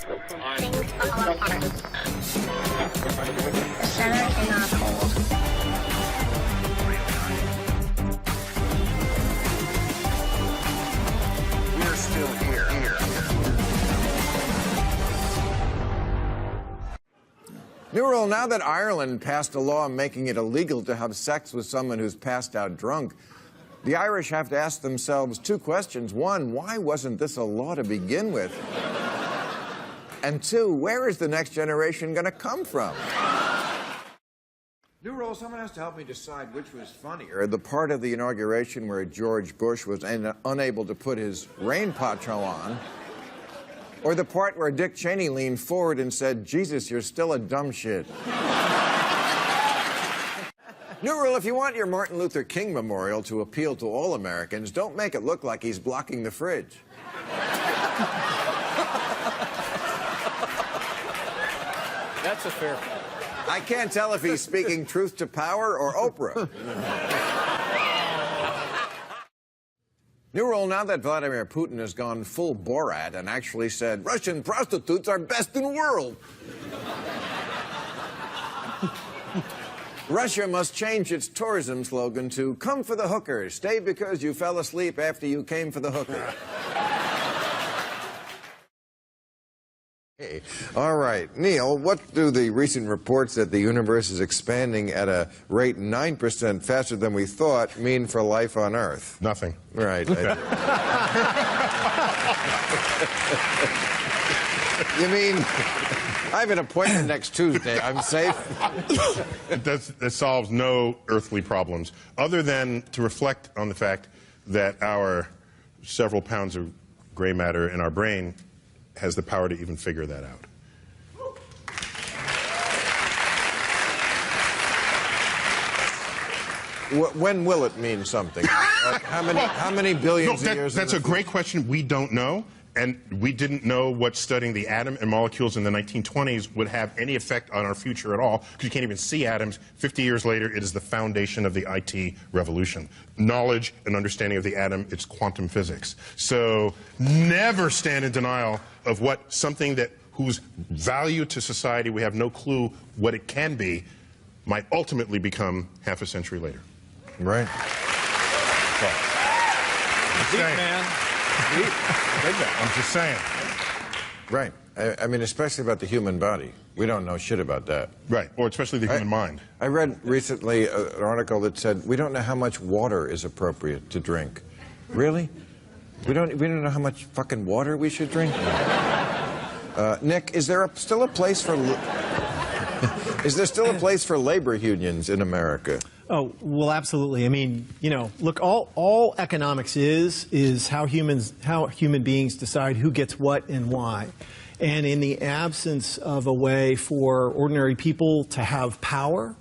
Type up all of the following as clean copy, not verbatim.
The center cannot hold. We're still here. New rule, now that Ireland passed a law making it illegal to have sex with someone who's passed out drunk, the Irish have to ask themselves two questions. One, why wasn't this a law to begin with? And two, where is the next generation going to come from? New rule, someone has to help me decide which was funnier. The part of the inauguration where George Bush was unable to put his rain poncho on, or the part where Dick Cheney leaned forward and said, Jesus, you're still a dumb shit. New rule, if you want your Martin Luther King memorial to appeal to all Americans, don't make it look like he's blocking the fridge. That's a fair point. I can't tell if he's speaking truth to power or Oprah. New rule, now that Vladimir Putin has gone full Borat and actually said, Russian prostitutes are best in the world. Russia must change its tourism slogan to, come for the hooker, stay because you fell asleep after you came for the hooker. Hey. All right, Neil, what do the recent reports that the universe is expanding at a rate 9% faster than we thought mean for life on Earth? Nothing. Right. Okay. You mean, I have an appointment next Tuesday. I'm safe? It solves no earthly problems, other than to reflect on the fact that our several pounds of gray matter in our brain has the power to even figure that out. When will it mean something? Like how many billions of years? That's a great question. We don't know, and we didn't know what studying the atom and molecules in the 1920s would have any effect on our future at all, because you can't even see atoms. 50 years later, it is the foundation of the IT revolution. Knowledge and understanding of the atom, it's quantum physics. So never stand in denial of what something that whose value to society we have no clue what it can be might ultimately become half a century later. Right. Deep, man. Deep. I'm just saying. Right. I mean, especially about the human body. We don't know shit about that. Right. Or especially the human mind. I read recently an article that said we don't know how much water is appropriate to drink. Really? We don't know how much fucking water we should drink? Nick, is there still a place for labor unions in America? Oh, well, absolutely. I mean, you know, look, all economics is how human beings decide who gets what and why. And in the absence of a way for ordinary people to have power,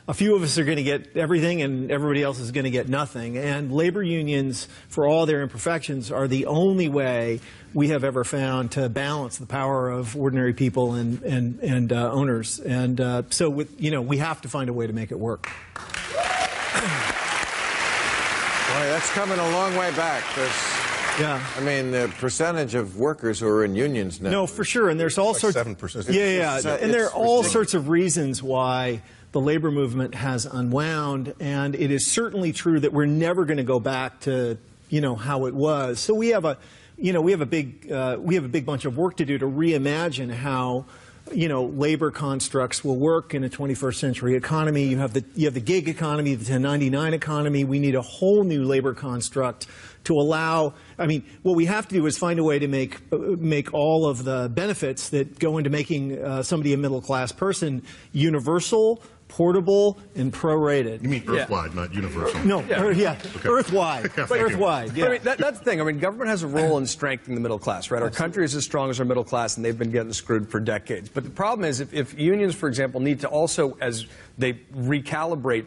a few of us are going to get everything and everybody else is going to get nothing. And labor unions, for all their imperfections, are the only way we have ever found to balance the power of ordinary people and owners. And so, you know, we have to find a way to make it work. Boy, that's coming a long way back. Yeah. I mean, the percentage of workers who are in unions now. No, for sure. And there's all Like sorts. 7%. Yeah. And there are all sorts of reasons why the labor movement has unwound, and it is certainly true that we're never going to go back to, you know, how it was. So we have a big bunch of work to do to reimagine how, you know, labor constructs will work in a 21st century economy. You have the gig economy, the 1099 economy. We need a whole new labor construct to allow. I mean, what we have to do is find a way to make all of the benefits that go into making somebody a middle class person universal, portable, and prorated. You mean Earth-wide, not universal? No, okay. Earth-wide. Earth-wide, yeah. I mean, that's the thing. I mean, government has a role in strengthening the middle class, right? Our country is as strong as our middle class, and they've been getting screwed for decades. But the problem is, if unions, for example, need to also, as they recalibrate,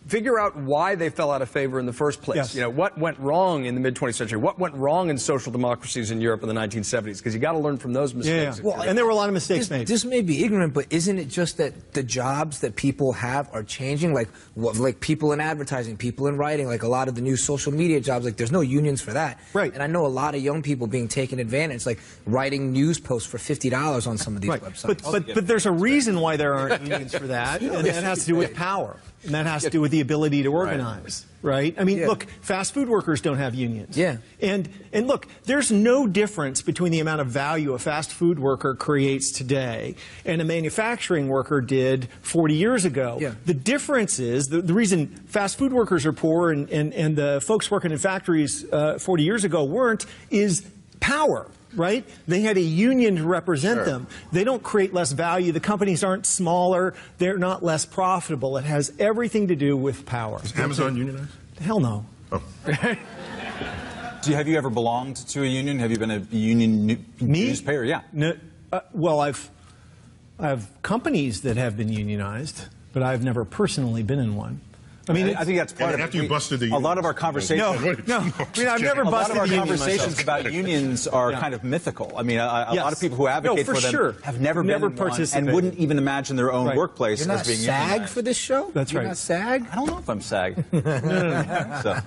figure out why they fell out of favor in the first place. Yes. You know, what went wrong in the mid-20th century? What went wrong in social democracies in Europe in the 1970s? Because you got to learn from those mistakes. Well, and there were a lot of mistakes made. This may be ignorant, but isn't it just that the jobs that people have are changing? Like people in advertising, people in writing, like a lot of the new social media jobs, like there's no unions for that. Right. And I know a lot of young people being taken advantage, like writing news posts for $50 on some of these websites. But there's a reason why there aren't unions for that, and that has to do with power. And that has to do with the ability to organize, right? I mean, look, fast food workers don't have unions. Yeah. And look, there's no difference between the amount of value a fast food worker creates today and a manufacturing worker did 40 years ago. Yeah. The difference is, the reason fast food workers are poor and the folks working in factories 40 years ago weren't, is power. Right? They had a union to represent them. They don't create less value. The companies aren't smaller. They're not less profitable. It has everything to do with power. Is Amazon unionized? Hell no. Oh. Have you ever belonged to a union? Have you been a union newspaper? Yeah. No, well, I have companies that have been unionized, but I've never personally been in one. I mean, I think that's part of it. After you busted the a lot of our conversations. No. I mean, I've never A lot busted of our the union conversations myself. about unions are kind of mythical. I mean, a lot of people who advocate for them sure. have never been in one participated. and wouldn't even imagine their own workplace You're not as being SAG unionized. for this show? That's You're right. not SAG? I don't know if I'm SAG. So.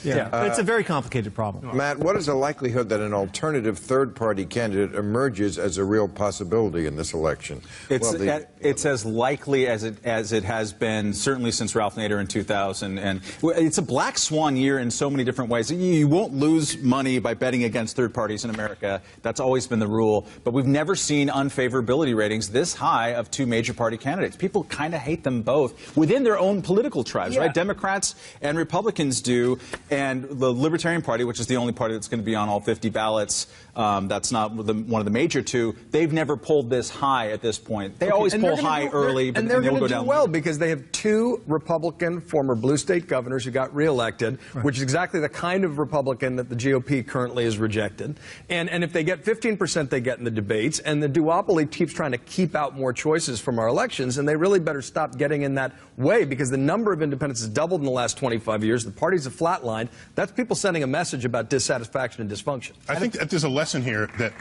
Yeah, it's a very complicated problem. Matt, what is the likelihood that an alternative third-party candidate emerges as a real possibility in this election? It's as likely as it has been, certainly since Ralph Nader in 2000. And it's a black swan year in so many different ways. You won't lose money by betting against third parties in America. That's always been the rule. But we've never seen unfavorability ratings this high of two major party candidates. People kind of hate them both within their own political tribes, right? Democrats and Republicans do. And the Libertarian Party, which is the only party that's going to be on all 50 ballots, that's not one of the major two, they've never pulled this high at this point. They always pull high early, but they're then going they'll to go do down. well because they have two Republican former blue state governors who got reelected, which is exactly the kind of Republican that the GOP currently has rejected. And if they get 15%, they get in the debates, and the duopoly keeps trying to keep out more choices from our elections, and they really better stop getting in that way because the number of independents has doubled in the last 25 years. The parties have flatlined. That's people sending a message about dissatisfaction and dysfunction. I think that there's a lesson here that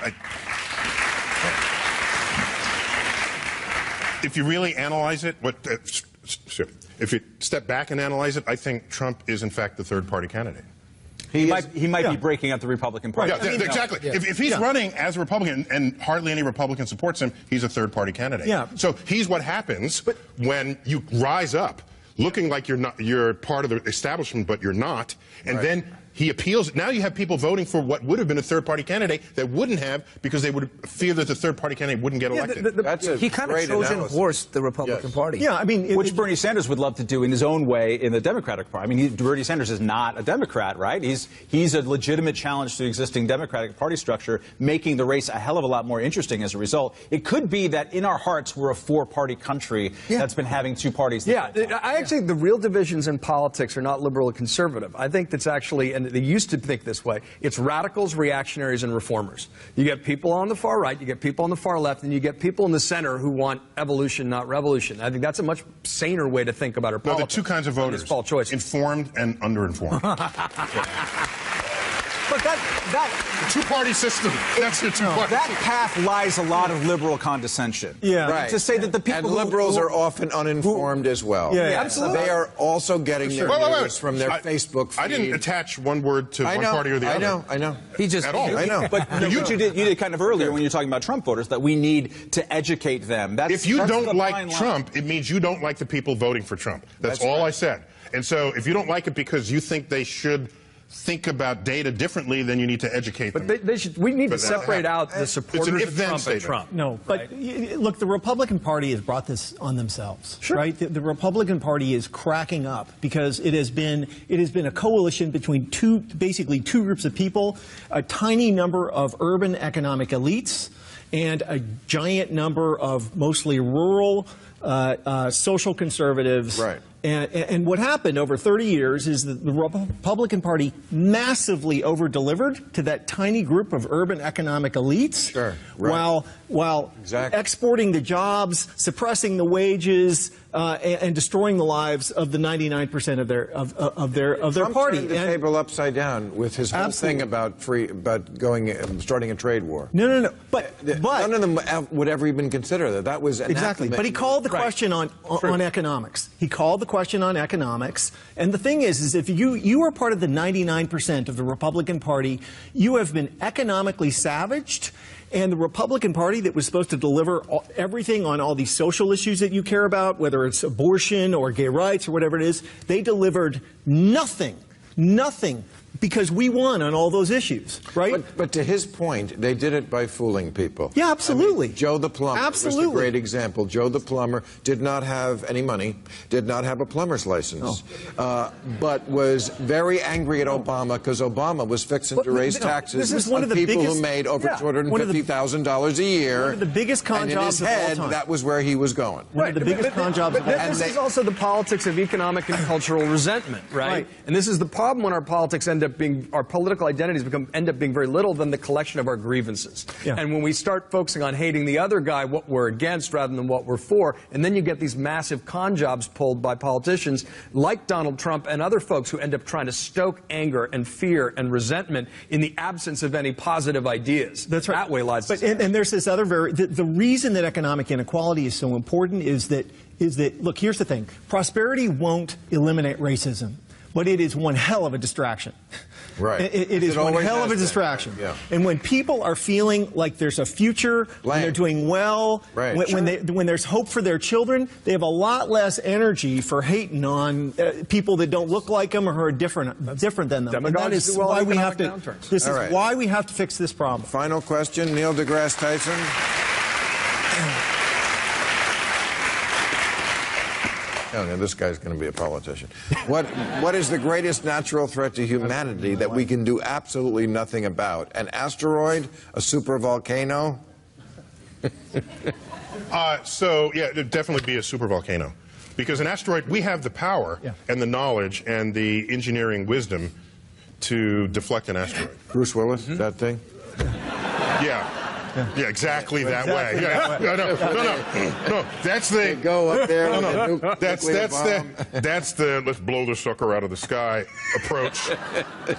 if you really analyze it, if you step back and analyze it, I think Trump is in fact the third party candidate. He might be breaking up the Republican Party. Yeah, exactly. Yeah. If he's running as a Republican and hardly any Republican supports him, he's a third-party candidate. Yeah. So he's what happens when you rise up, looking like you're part of the establishment, but you're not, and then he appeals. Now you have people voting for what would have been a third-party candidate that wouldn't have because they would fear that the third-party candidate wouldn't get elected. He kind of Trojan horsed the Republican Party. Yeah, I mean, which Bernie Sanders would love to do in his own way in the Democratic Party. I mean, Bernie Sanders is not a Democrat, right? He's a legitimate challenge to the existing Democratic Party structure, making the race a hell of a lot more interesting as a result. It could be that in our hearts we're a four-party country that's been having two parties. I actually think the real divisions in politics are not liberal or conservative. I think that's actually, and they used to think this way, it's radicals, reactionaries, and reformers. You get people on the far right, you get people on the far left, and you get people in the center who want evolution, not revolution. I think that's a much saner way to think about our politics. No, there are two kinds of voters, informed and underinformed. But that two-party system. That's the two-party. That path lies a lot of liberal condescension. Yeah, right. To say that the people and liberals are often uninformed as well. Yeah, absolutely. They are also getting their news from their Facebook feed. I didn't attach one word to one party or the other. I know. He just at all. I know. But you did kind of earlier when you're talking about Trump voters that we need to educate them. If you don't like Trump, it means you don't like the people voting for Trump. That's all I said. And so if you don't like it because you think they should think about data differently, then you need to educate them. But we need to separate out the supporters of Trump and Trump. No, but look, the Republican Party has brought this on themselves, right? The Republican Party is cracking up because it has been a coalition between basically two groups of people, a tiny number of urban economic elites, and a giant number of mostly rural social conservatives. Right. And what happened over 30 years is that the Republican Party massively over-delivered to that tiny group of urban economic elites, Sure, right. while Exactly. exporting the jobs, suppressing the wages, and destroying the lives of the 99% of their Trump party. turned the table upside down with his whole thing about starting a trade war. No. But none of them would ever even consider that. That was exactly. anathema. But he called the question on economics. He called the question on economics. And the thing is if you are part of the 99% of the Republican Party, you have been economically savaged. And the Republican Party that was supposed to deliver everything on all these social issues that you care about, whether it's abortion or gay rights or whatever it is, they delivered nothing, because we won on all those issues, right? But to his point, they did it by fooling people. Yeah, absolutely. I mean, Joe the plumber was a great example. Joe the plumber did not have any money, did not have a plumber's license, but was very angry at Obama because Obama was fixing to raise taxes on people who made over $250,000 a year. One of the biggest con jobs of all time. In his head, that was where he was going. One of the biggest con jobs of all time. This is also the politics of economic and cultural resentment, right? And this is the problem when our politics our political identities end up being very little than the collection of our grievances. Yeah. And when we start focusing on hating the other guy, what we're against rather than what we're for, and then you get these massive con jobs pulled by politicians like Donald Trump and other folks who end up trying to stoke anger and fear and resentment in the absence of any positive ideas. That's right. That way lies. And there's this other the reason that economic inequality is so important is that look, here's the thing. Prosperity won't eliminate racism, but it is one hell of a distraction. Right. It is one hell of a distraction. Yeah. And when people are feeling like there's a future, when they're doing well, when there's hope for their children, they have a lot less energy for hating on people that don't look like them or who are different than them. And that is why we have to. This is why we have to fix this problem. Final question, Neil deGrasse Tyson. Oh, no, this guy's going to be a politician. What is the greatest natural threat to humanity that we can do absolutely nothing about? An asteroid? A supervolcano? It'd definitely be a supervolcano. Because an asteroid, we have the power and the knowledge and the engineering wisdom to deflect an asteroid. Bruce Willis, that thing? Yeah. Yeah, exactly that way. Yeah. No. That's the go up there. That's the let's blow the sucker out of the sky approach.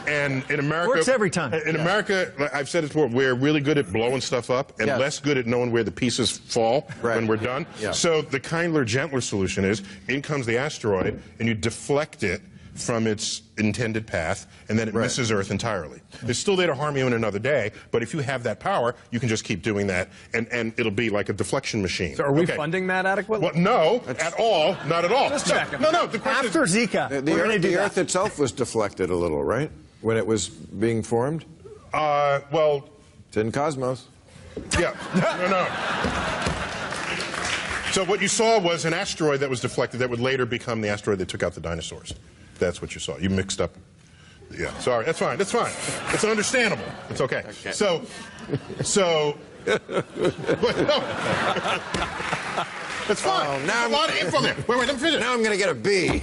And in America, works every time. In America, I've said it before, we're really good at blowing stuff up and less good at knowing where the pieces fall when we're done. Yeah. So the kindler, gentler solution is in comes the asteroid and you deflect it from its intended path, and then it misses Earth entirely. It's still there to harm you in another day, but if you have that power, you can just keep doing that, and it'll be like a deflection machine. So are we funding that adequately? Well, no, at all. Not at all. Just checking. No. The question After Zika, the Earth itself was deflected a little, right? When it was being formed? Well... It's in Cosmos. Yeah. No. So what you saw was an asteroid that was deflected that would later become the asteroid that took out the dinosaurs. That's what you saw. You mixed up. Yeah, sorry. That's fine. It's understandable. It's okay. So, no. It's fine. Oh, now a lot of info there. Wait, let me finish. Now I'm going to get a B.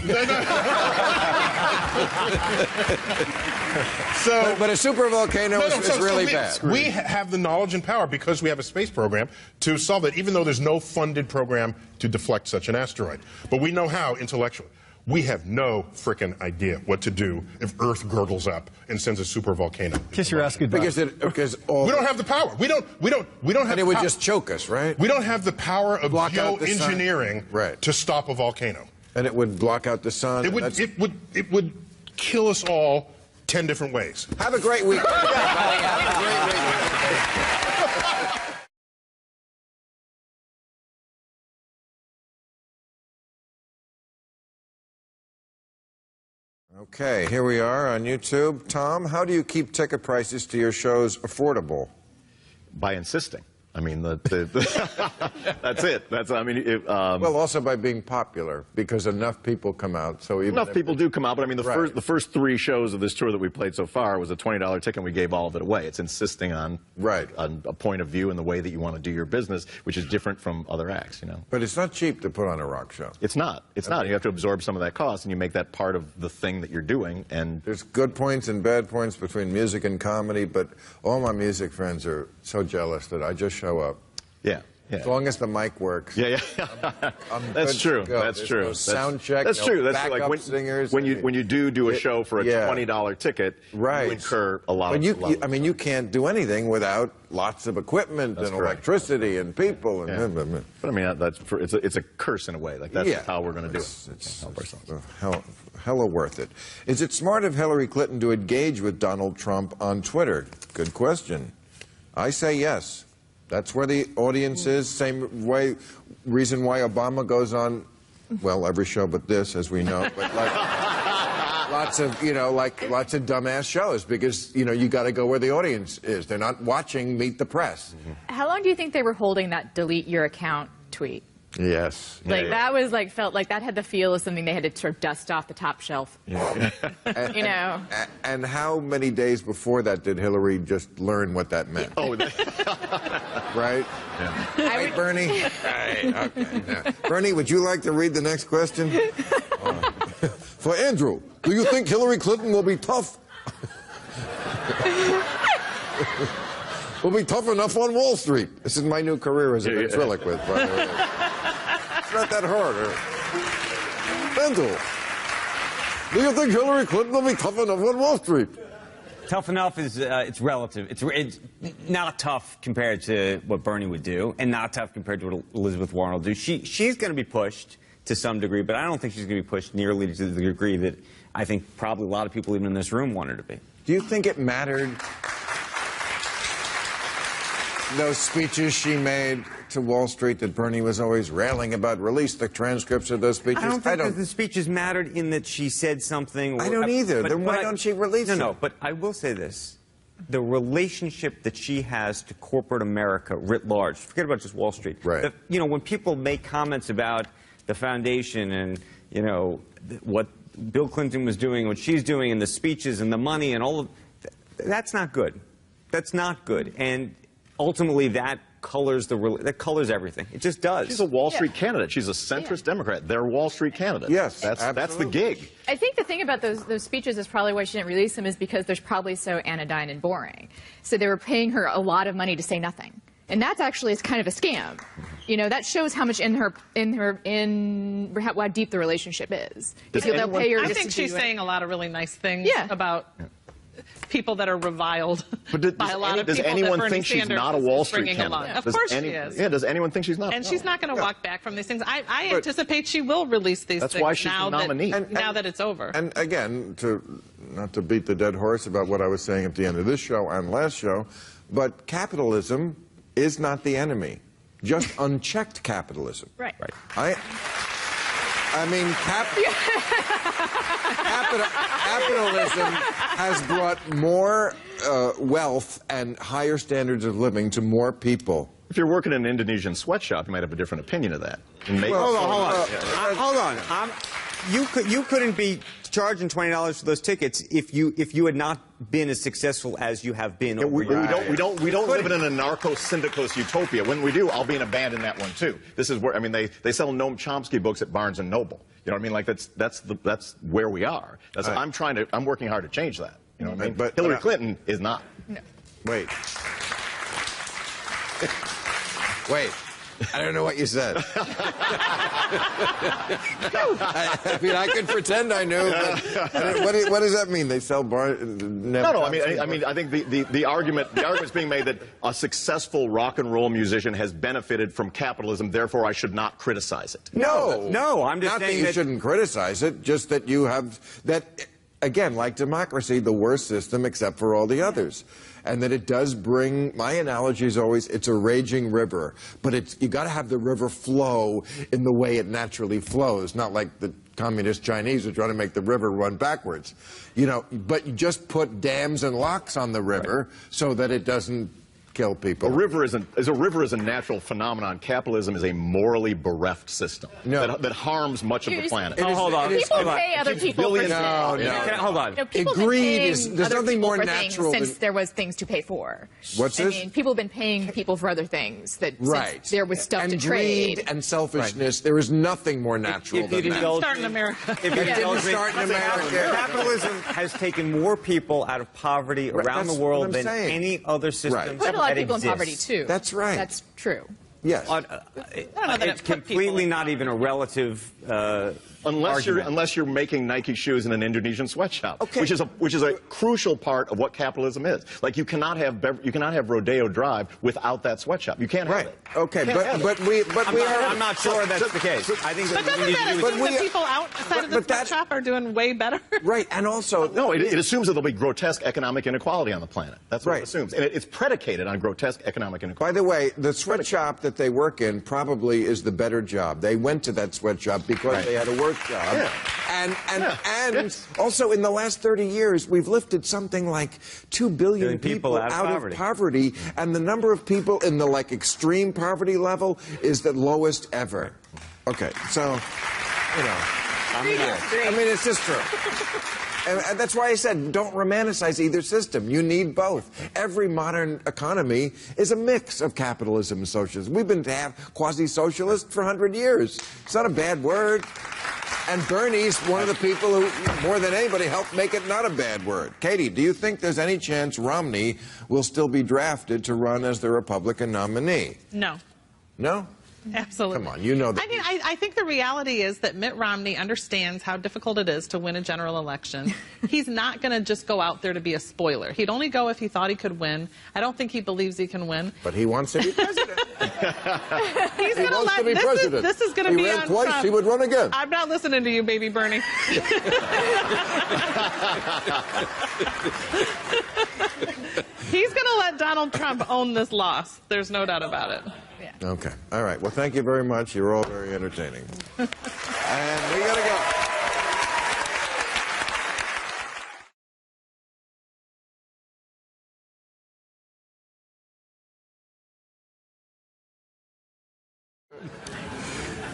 But a supervolcano is really bad. We have the knowledge and power because we have a space program to solve it, even though there's no funded program to deflect such an asteroid. But we know how intellectually. We have no frickin' idea what to do if Earth gurgles up and sends a supervolcano. Kiss your ass goodbye. Because we don't have the power. We don't have. And it would just choke us, right? We don't have the power of geoengineering to stop a volcano. And it would block out the sun. It would kill us all 10 different ways. Have a great week. Have a great week. Okay, here we are on YouTube. Tom, how do you keep ticket prices to your shows affordable? By insisting. I mean, that's it. Well, also by being popular, because enough people come out. So even enough people do come out, but I mean, Right. the first 3 shows of this tour that we played so far was a $20 ticket, and we gave all of it away. It's insisting on on a point of view and the way that you want to do your business, which is different from other acts, you know. But it's not cheap to put on a rock show. It's not. It's not. You have to absorb some of that cost, and you make that part of the thing that you're doing. And there's good points and bad points between music and comedy, but all my music friends are so jealous that I just show up. Yeah. As long as the mic works. Yeah. That's true. That's true. No sound check. That's no true. That's backup like singers. when you do a show for a $20 ticket, you incur a lot of. I mean, you can't do anything without lots of equipment and electricity and people. And But I mean, it's a curse in a way. Like that's how we're going to do it. It's hella worth it. Is it smart of Hillary Clinton to engage with Donald Trump on Twitter? Good question. I say yes. That's where the audience is. Same reason why Obama goes on, well, every show but this, as we know. But like lots of dumbass shows, because you got to go where the audience is. They're not watching Meet the Press. How long do you think they were holding that delete your account tweet? Yes. That was felt like that had the feel of something they had to sort of dust off the top shelf. Yeah. And how many days before that did Hillary just learn what that meant? Oh, right? Yeah. Right, Bernie? Right, okay. Yeah. Bernie, would you like to read the next question? For Andrew, do you think Hillary Clinton will be tough? Will be tough enough on Wall Street. This is my new career as a ventriloquist, by the way. It's not that hard. Andrew, do you think Hillary Clinton will be tough enough on Wall Street? Tough enough is it's relative. It's not tough compared to what Bernie would do, and not tough compared to what Elizabeth Warren will do. She's going to be pushed to some degree, but I don't think she's going to be pushed nearly to the degree that I think probably a lot of people even in this room want her to be. Do you think it mattered, those speeches she made to Wall Street that Bernie was always railing about? Release the transcripts of those speeches. I don't think that the speeches mattered in that she said something. I don't either. Then why don't she release them? No, but I will say this. The relationship that she has to corporate America writ large, forget about just Wall Street. Right. When people make comments about the foundation and, what Bill Clinton was doing, what she's doing, and the speeches and the money and all of that's not good. That's not good. And ultimately, that colors everything. It just does. She's a Wall Street candidate. She's a centrist Democrat. They're Wall Street candidates. Yes, that's the gig. I think the thing about those speeches is probably why she didn't release them is because they're probably so anodyne and boring. So they were paying her a lot of money to say nothing. And that's actually is kind of a scam. That shows how much how deep the relationship is. They'll pay her I think she's saying a lot of really nice things about people that are reviled by a lot of people. Does anyone think she's not a Wall Street candidate? Of course she is. Yeah, does anyone think she's not? And she's not going to walk back from these things. I anticipate she will release these things why she's the nominee. Now that it's over. And again, not to beat the dead horse about what I was saying at the end of this show and last show, but capitalism is not the enemy. Just unchecked capitalism. Right. I mean, capitalism has brought more wealth and higher standards of living to more people. If you're working in an Indonesian sweatshop, you might have a different opinion of that. Hold on. You couldn't be charging $20 for those tickets if you had not been as successful as you have been. We don't live in an anarcho-syndicalist utopia. When we do, I'll be in a band in that one too. This is where they sell Noam Chomsky books at Barnes and Noble. You know what I mean? Like that's where we are. I'm working hard to change that. You know what I mean? But Hillary Clinton is not. No. Wait. I don't know what you said. I mean, I can pretend I knew. But what does that mean? They sell bar? No. I mean, I think the argument's being made that a successful rock and roll musician has benefited from capitalism. Therefore, I should not criticize it. No. I'm just not saying that you shouldn't criticize it. Just that you have that. Again, like democracy, the worst system except for all the others. And that it does bring, my analogy is always, it's a raging river. But you got to have the river flow in the way it naturally flows, not like the communist Chinese are trying to make the river run backwards. But you just put dams and locks on the river so that it doesn't kill people. A river is a natural phenomenon. Capitalism is a morally bereft system that harms much of the planet. Hold on. People pay other people for things. Hold on. People Greed been is paying there's other nothing people more for natural things than since there was things to pay for. What's I this? mean, people have been paying people for other things that since there was stuff and to trade. greed and selfishness. There is nothing more natural than that. Start in America. If you didn't start in America. Capitalism has taken more people out of poverty around the world than any other system Put a lot of that people in exists. poverty too. That's right. That's true. Yes. It's completely not even a relative Unless you're making Nike shoes in an Indonesian sweatshop, which is a crucial part of what capitalism is. Like you cannot have Rodeo Drive without that sweatshop. You can't have it. Okay, I'm not sure that's the case. I think But doesn't that assume that people outside of the sweatshop are doing way better? Right, and also no, it assumes that there'll be grotesque economic inequality on the planet. That's what it assumes, and it's predicated on grotesque economic inequality. By the way, the sweatshop that they work in probably is the better job. They went to that sweatshop because they had a work job. Yeah. And also in the last 30 years, we've lifted something like 2 billion people out of poverty, and the number of people in the extreme poverty level is the lowest ever. Okay, so, I mean, it's just true. And that's why I said don't romanticize either system. You need both. Every modern economy is a mix of capitalism and socialism. We've been to have quasi-socialist for 100 years. It's not a bad word. And Bernie's one of the people who, more than anybody, helped make it not a bad word. Katie, do you think there's any chance Romney will still be drafted to run as the Republican nominee? No. No? Absolutely. Come on, you know that. I mean, I think the reality is that Mitt Romney understands how difficult it is to win a general election. He's not going to just go out there to be a spoiler. He'd only go if he thought he could win. I don't think he believes he can win. But he wants to be president. He's going to let this is going to be ran on twice, Trump. he would run again. I'm not listening to you, baby Bernie. He's going to let Donald Trump own this loss. There's no doubt about it. Okay. All right. Well, thank you very much. You're all very entertaining. And we got to go.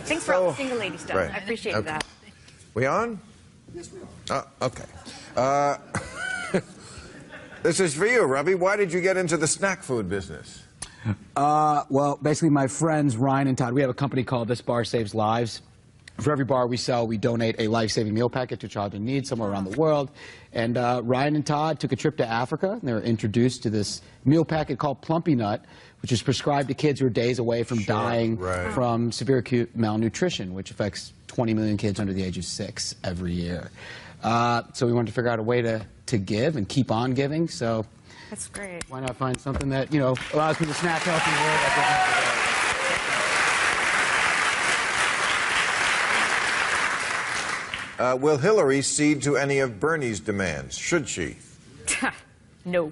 Thanks for all the single lady stuff. Right. I appreciate that. We on? Yes, we are. Okay. This is for you, Ravi. Why did you get into the snack food business? Well, basically, my friends Ryan and Todd, we have a company called This Bar Saves Lives. For every bar we sell, we donate a life-saving meal packet to a child in need somewhere around the world. And Ryan and Todd took a trip to Africa, and they were introduced to this meal packet called Plumpy Nut, which is prescribed to kids who are days away from dying from severe acute malnutrition, which affects 20 million kids under the age of 6 every year. So we wanted to figure out a way to give and keep on giving. So that's great. Why not find something that, you know, allows people to snack healthy? Will Hillary cede to any of Bernie's demands? Should she? No.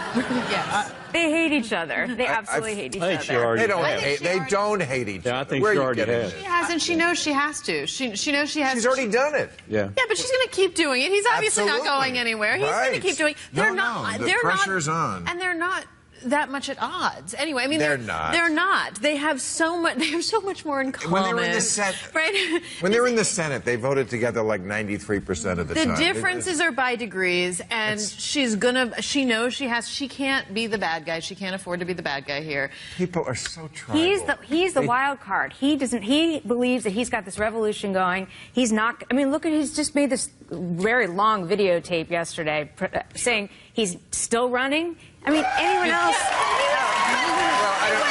Yes. They hate each other. They absolutely hate each other. They don't hate each other. I think she already has. She has, and she knows she has to. She knows she has. She's already done it. Yeah. Yeah, but she's going to keep doing it. He's obviously not going anywhere. He's going to keep doing. They're not. The pressure's on. And they're not that much at odds. Anyway, I mean, they're not. They're not. They have so much. They have so much more in common. When they were in the Senate, right? When they were in the Senate, they voted together like 93% of the time. The differences are by degrees, and she's gonna. She knows she has. She can't be the bad guy. She can't afford to be the bad guy here. People are so tribal. He's the wild card. He doesn't. He believes that he's got this revolution going. He's not. I mean, look at. He's just made this very long videotape yesterday saying he's still running. I mean, anyone else?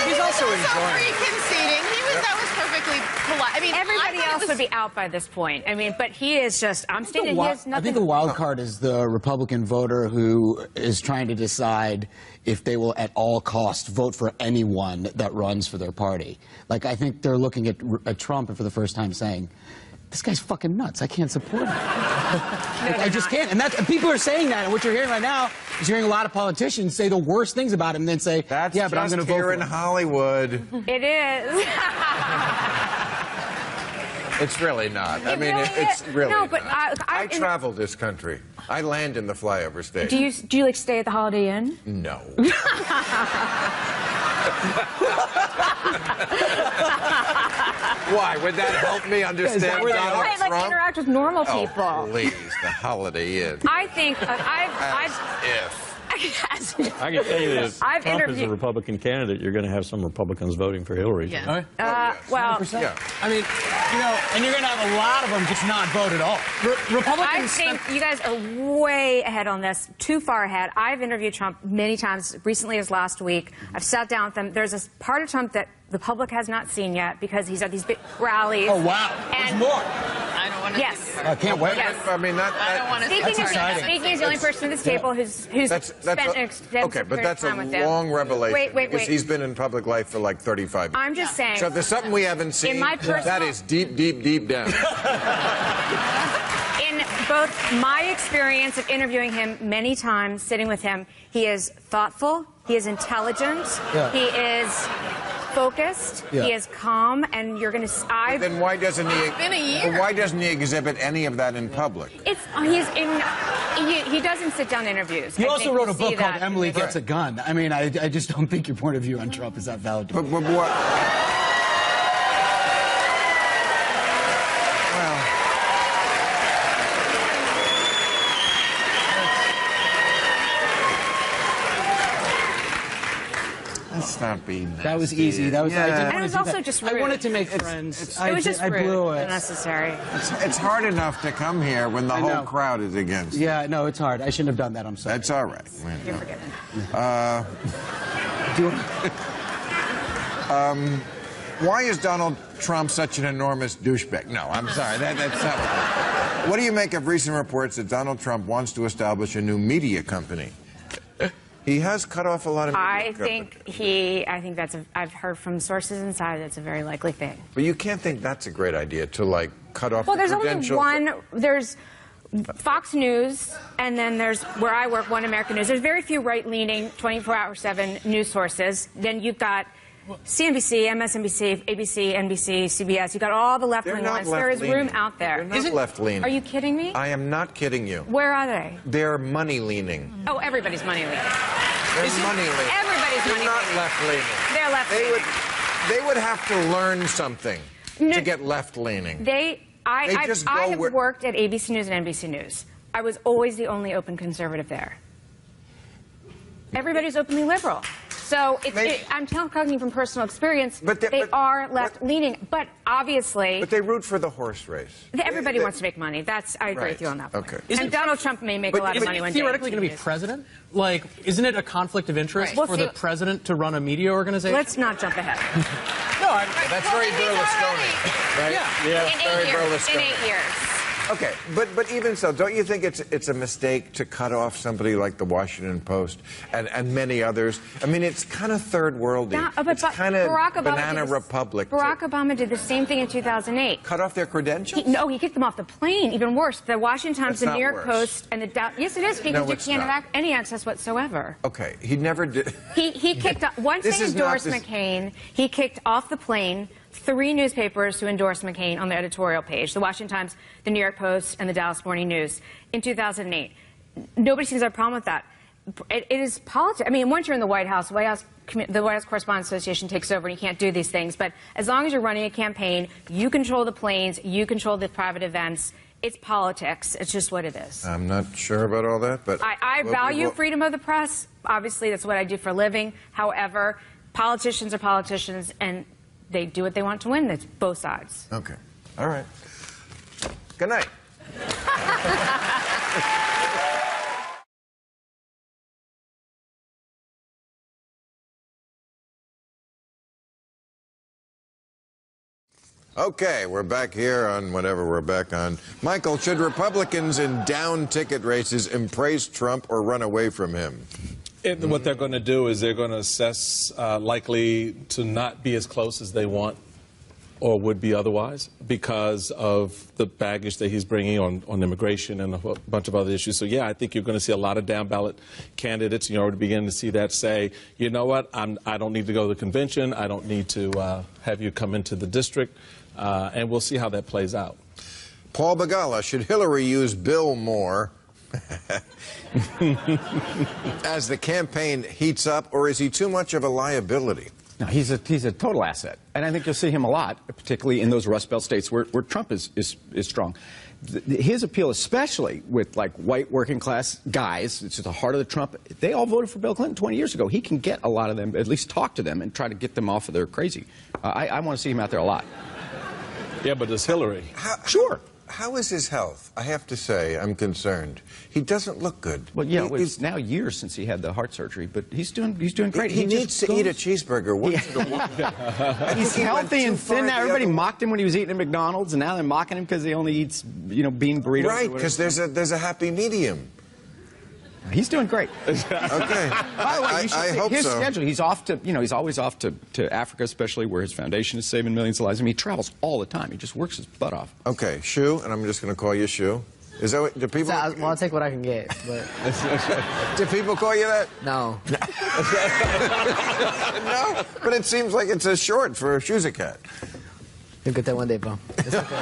He's also enjoying. Conceding. That was perfectly polite. I mean, everybody else would be out by this point. I mean, but he is just. I'm stating he has nothing. I think the wild card is the Republican voter who is trying to decide if they will, at all costs, vote for anyone that runs for their party. Like, I think they're looking at Trump and for the first time saying, this guy's fucking nuts. I can't support him. I just can't. And people are saying that. And what you're hearing right now is you're hearing a lot of politicians say the worst things about him and then say, yeah, but I'm going to vote here for in him. Hollywood. It is. It's really not. I mean, really it's really no, but not. I travel this country. I land in the flyover station. Do you like stay at the Holiday Inn? No. Why? Would that help me understand Donald Right, like Trump? interact with normal people. Oh, please, the Holiday Inn. I think I've As if. I can tell you this. I've Trump is a interviewed- Republican candidate. You're going to have some Republicans voting for Hillary. Yeah. well, 100%. Yeah. I mean, you know, and you're going to have a lot of them just not vote at all. I Republicans. think you guys are way ahead on this, too far ahead. I've interviewed Trump many times, recently as last week. I've sat down with him. There's a part of Trump that the public has not seen yet because he's at these big rallies. Oh wow! There's And more. I don't want to. yes. I can't wait. Yes. I mean, I don't want to. Speaking as the only person at this table who's spent an extensive okay, but period that's of a time with him. long revelation. Wait. Because he's been in public life for like 35 years. I'm just saying. So if there's something we haven't seen, In my personal- that is deep, deep, deep down. In both my experience of interviewing him many times, sitting with him, he is thoughtful, he is intelligent, he is focused, he is calm, and you're going to. Then why doesn't he? been a year. Why doesn't he exhibit any of that in public? He doesn't sit down interviews. You I also think wrote a see book called that. Emily Gets a Gun. I mean, I just don't think your point of view on Trump is that valid. But what? Well, let's not be nasty. That was easy. That was. I didn't And it want was to do also that. just I rude. wanted to make friends. It was just I rude, blew it. unnecessary. It's hard enough to come here when the I whole know. crowd is against you. Yeah, no, it's hard. I shouldn't have done that. I'm sorry. That's all right. You're forgiven. Why is Donald Trump such an enormous douchebag? No, I'm sorry. That's not. What do you make of recent reports that Donald Trump wants to establish a new media company? He has cut off a lot of media I think that's. I've heard from sources inside that's a very likely thing. But you can't think that's a great idea to like cut off. Well, the there's only credentials. one. There's Fox News, and then there's where I work, One American News. There's very few right-leaning, 24/7 news sources. Then you've got CNBC, MSNBC, ABC, NBC, CBS. You've got all the left-wing They're not ones. There is room left-leaning. out there. They're not left-leaning. Are you kidding me? I am not kidding you. Where are they? They're money-leaning. Oh, everybody's money-leaning. They're money-leaning. Everybody's They're not money-leaning. left-leaning. They're left-leaning. They would have to learn something to get left-leaning. I have worked at ABC News and NBC News. I was always the only open conservative there. Everybody's openly liberal. So I'm talking from personal experience. They are left-leaning, but obviously. But they root for the horse race. Everybody wants to make money. I agree with you on that point. Okay. And Donald Trump may make a lot of money one day. Theoretically going to be president? Like, isn't it a conflict of interest Right. for the president to run a media organization? Let's not jump ahead. That's very Berlusconi, right? In 8 years. Okay, but even so, don't you think it's a mistake to cut off somebody like the Washington Post and many others? I mean, it's kind of third worldy. It's kind of banana republic. Barack Obama did the same thing in 2008. Cut off their credentials? He kicked them off the plane. Even worse, the Washington Times, That's the New not York worse. Post, and the yes, it is because No, you it's can't not. have any access whatsoever. Okay, he never did. He kicked once This they is not endorsed this- McCain. He kicked off the plane 3 newspapers who endorsed McCain on the editorial page: the Washington Times, the New York Post, and the Dallas Morning News in 2008. Nobody seems to have a problem with that. It is politics. I mean, once you're in the White House, the White House Correspondents Association takes over, and you can't do these things. But as long as you're running a campaign, you control the planes, you control the private events. It's politics. It's just what it is. I'm not sure about all that, but I value freedom of the press. Obviously, that's what I do for a living. However, politicians are politicians, and they do what they want to win. That's both sides. Okay. All right. Good night. Okay, we're back here on whatever we're back on. Michael, should Republicans in down ticket races embrace Trump or run away from him? What they're going to do is they're going to assess likely to not be as close as they want or would be otherwise because of the baggage that he's bringing on immigration and a bunch of other issues. So, yeah, I think you're going to see a lot of down-ballot candidates. You're already beginning to see that say, you know what, I don't need to go to the convention. I don't need to have you come into the district. And we'll see how that plays out. Paul Begala, should Hillary use Bill more As the campaign heats up, or is he too much of a liability? No, he's a total asset, and I think you'll see him a lot, particularly in those Rust Belt states where Trump is strong. His appeal, especially with like white working class guys, it's at the heart of the Trump. They all voted for Bill Clinton 20 years ago. He can get a lot of them, at least talk to them, and try to get them off of their crazy. I want to see him out there a lot. Yeah, but there's Hillary. Sure. How is his health? I have to say, I'm concerned. He doesn't look good. Well, yeah, it's now years since he had the heart surgery, but he's doing great. He needs to eat a cheeseburger once in a while. He's healthy and thin now. Everybody mocked him when he was eating at McDonald's, and now they're mocking him because he only eats, bean burritos. Right, because there's a happy medium. He's doing great. Okay. By the way, you should I see hope his so. schedule. He's off to, he's always off to Africa, especially where his foundation is saving millions of lives. I mean, he travels all the time. He just works his butt off. Okay, Shu, and I'm just going to call you Shu. Is that what, do people? Well, I'll take what I can get. But do people call you that? No. No, but it seems like it's a short for Shu's cat. You'll get that one day, bro. It's okay.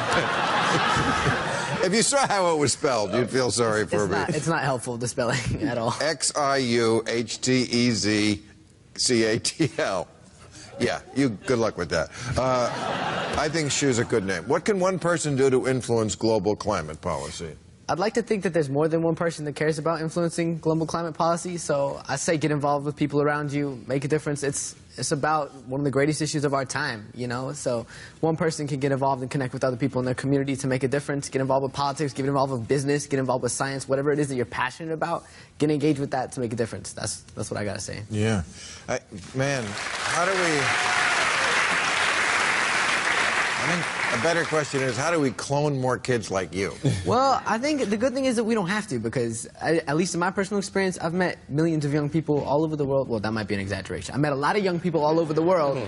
If you saw how it was spelled, you'd feel sorry for me. It's not helpful, the spelling, at all. Xiuhtezcatl. Yeah, good luck with that. I think Shu's a good name. What can one person do to influence global climate policy? I'd like to think that there's more than one person that cares about influencing global climate policy, so I say get involved with people around you, make a difference. It's about one of the greatest issues of our time, so one person can get involved and connect with other people in their community to make a difference, get involved with politics, get involved with business, get involved with science, whatever it is that you're passionate about, get engaged with that to make a difference. That's what I gotta say. Yeah. Man, how do we... I think a better question is, how do we clone more kids like you? Well, I think the good thing is that we don't have to, because at least in my personal experience, I've met millions of young people all over the world. Well, that might be an exaggeration. I met a lot of young people all over the world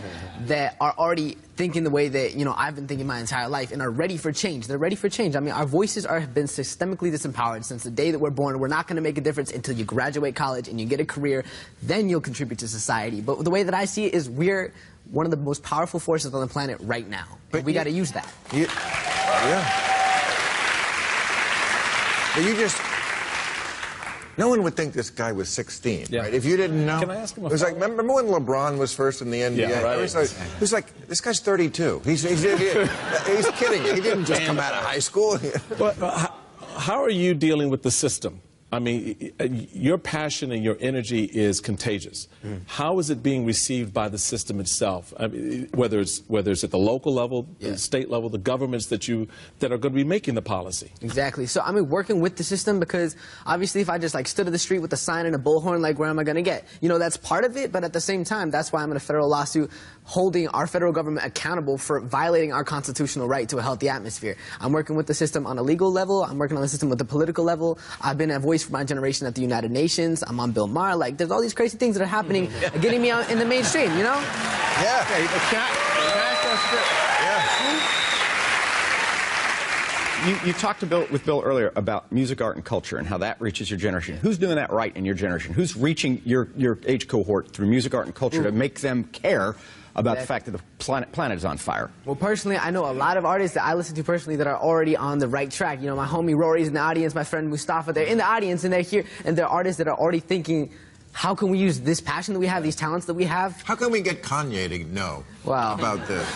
that are already thinking the way that, I've been thinking my entire life and are ready for change. They're ready for change. I mean, our voices have been systemically disempowered since the day that we're born. We're not going to make a difference until you graduate college and you get a career. Then you'll contribute to society. But the way that I see it is we're one of the most powerful forces on the planet right now. But we got to use that. Yeah. But no one would think this guy was 16, right? If you didn't know. Can I ask him a It was like, remember when LeBron was first in the NBA? Yeah, right. It was like, this guy's 32. He's kidding. He didn't just come out of high school. But how are you dealing with the system? I mean, your passion and your energy is contagious. How is it being received by the system itself? I mean, whether it's at the local level, the state level, the governments that are going to be making the policy. Exactly. So I mean, working with the system, because obviously if I just stood in the street with a sign and a bullhorn, where am I going to get? That's part of it, but at the same time, that's why I'm in a federal lawsuit holding our federal government accountable for violating our constitutional right to a healthy atmosphere. I'm working with the system on a legal level. I'm working on the system with the political level. I've been a voice for my generation at the United Nations. I'm on Bill Maher. There's all these crazy things that are happening, getting me out in the mainstream, Yeah. You talked with Bill earlier about music, art, and culture and how that reaches your generation. Who's doing that right in your generation? Who's reaching your age cohort through music, art, and culture to make them care about the fact that the planet is on fire? Well, personally, I know a lot of artists that I listen to personally that are already on the right track. My homie Rory's in the audience, my friend Mustafa, they're in the audience, and they're here, and they're artists that are already thinking, how can we use this passion that we have, these talents that we have? How can we get Kanye to know about this?